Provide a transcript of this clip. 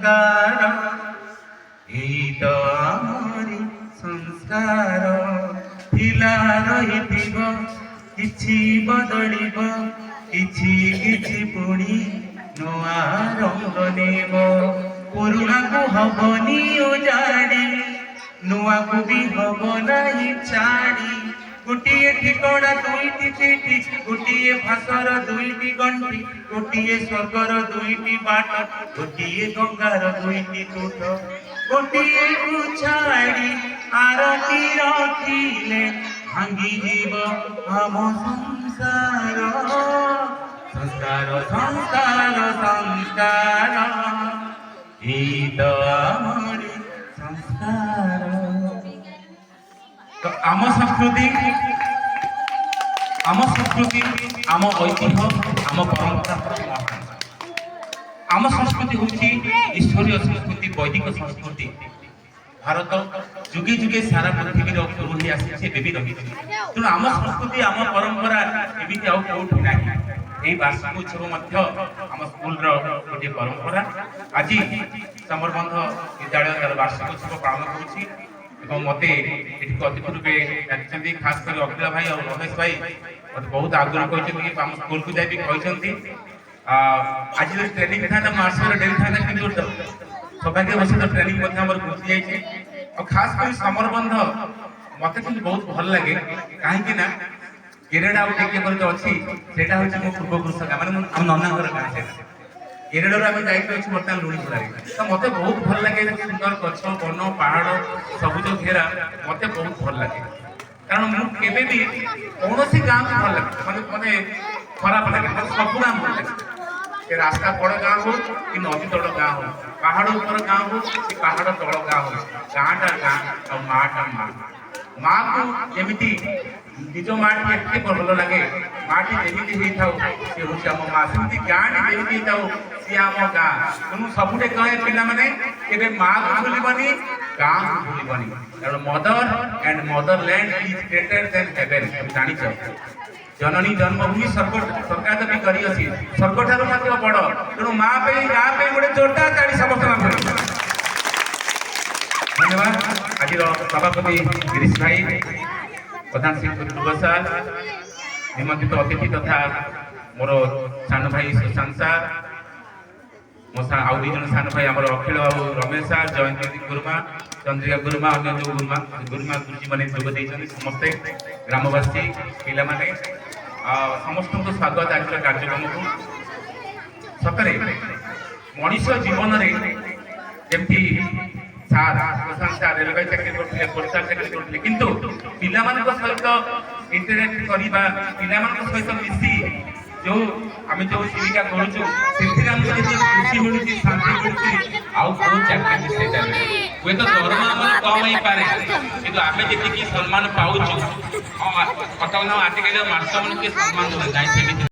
ସଂସ୍କାର ଏଇ ତ ଆମରି ସଂସ୍କାର ଥିଲା ରହିଥିବ କିଛି ବଦଳିବ କିଛି କିଛି ପୁଣି ନୂଆ ରଙ୍ଗ ନେବ ପୁରୁଣାକୁ ହବନି ଉଜାଡ଼ି ନୂଆକୁ ବି ହବ ନାହିଁ ଛାଡ଼ି ଗୋଟିଏ ଠିକଣା ଦୁଇଟି ଚିଠି ଗୋଟିଏ ଭାଷାର ଦୁଇଟି ଗଣ୍ଠି ଗୋଟିଏ ସ୍ୱର୍ଗର ଦୁଇଟି ବାଟ ଗୋଟିଏ ଗଙ୍ଗାର ଦୁଇଟି ତୁଠ ଗୋଟିଏକୁ ଛାଡ଼ି ଆରତି ରଖିଲେ ଭାଙ୍ଗିଯିବ ଆମ ସଂସାର ସଂସ୍କାର ସଂସ୍କାର ସଂସ୍କାର ଏଇ ତ ଆମରି ସଂସ୍କାର। तो आम संस्कृति आम ऐतिह्य आम परंपरा आम संस्कृति हूँ ईश्वरीय संस्कृति वैदिक संस्कृति भारत जुगे जुगे सारा पृथ्वी रही आसी रही तेणु आम संस्कृति आम परंपरा एमती आउट ना यही वार्षिक उत्सव आम स्कूल गोटे परंपरा आज समरबंध विद्यालय तार वार्षिक उत्सव पालन कर मते अतिथि रूपे डाकिछन्ती खास कर अखिल भाई और रमेश भाई मत बहुत आग्रह कहते कि हम स्कूल को जाई कहते आज ट्रेनिंग था मार्चर डेरी था कि सौभाग्यवश ट्रेनिंग गुजि जाइए और खास कर समरबंध मत बहुत भल लगे कहीं केरेड़ा अच्छी मो पूर्वपुरुष गाँ मैंने ननागर गाँ केरेड़ आम जाइए बर्तमान लुणीपुरा तो मत बहुत भल लगे सुंदर गछ वन पहाड़ सबुज घेरा मत बहुत भल लगे कारण मुझे भी कौन गाँ को भल लगे मैंने खराब लगे सब गाँ भल लगे रास्ता पड़ गाँ हो कि नदी तल गाँ हो पहाड़ ऊपर गाँ हो कि पहाड़ तल गाँ हो गाँटा गाँ और माटा माँ माँ को जमी निज माटी एते भल लगे माटी जमी सी हूँ आम माँ सेमती गाँटी जमी सी आम गाँ तेणु सबुठे कहे पिला माने केबे माँ को भूलबनी गाँ को भूलबनी कारण mother and Motherland is greater than haven जानी जननी जन्मभूमि सरकार भी करी अछि स्वर्ग ठारू मध्य बड़ तेणु माँ पे गाँ पे गोटे जोरदार ताड़ी समर्थन कर धन्यवाद आज सभापति गिरीश भाई प्रधान शिक्षक दुर्गसार निमंत्रित अतिथि तथा मोर सान भाई सुशांत सार मो आउ दुज सान भाई आम अखिल और रमेश सार जयंती गुरुमा चंद्रिका गुरुमा अन्य जो गुरुमा गुरुजी मैंने जोग समस्ते ग्रामवासी पिला माने समस्त को स्वागत आज कार्यक्रम को सतरे मनीष जीवन में जमती सार सुशांत सार रेलवे चाकरी करते पोस्टाल चाकरी करते किंतु पिला सहित इंटरेक्ट करवा पिला सहित मिसी जो आम जो जीविका करुचु से खुशी मिलूँ शांति मिलूँ आउ बहुत चाकरी हुए तो दरमा आम कम हो पाए कि आम जी सम्मान पाऊँ कथा आजिकल मार्च मन के सम्मान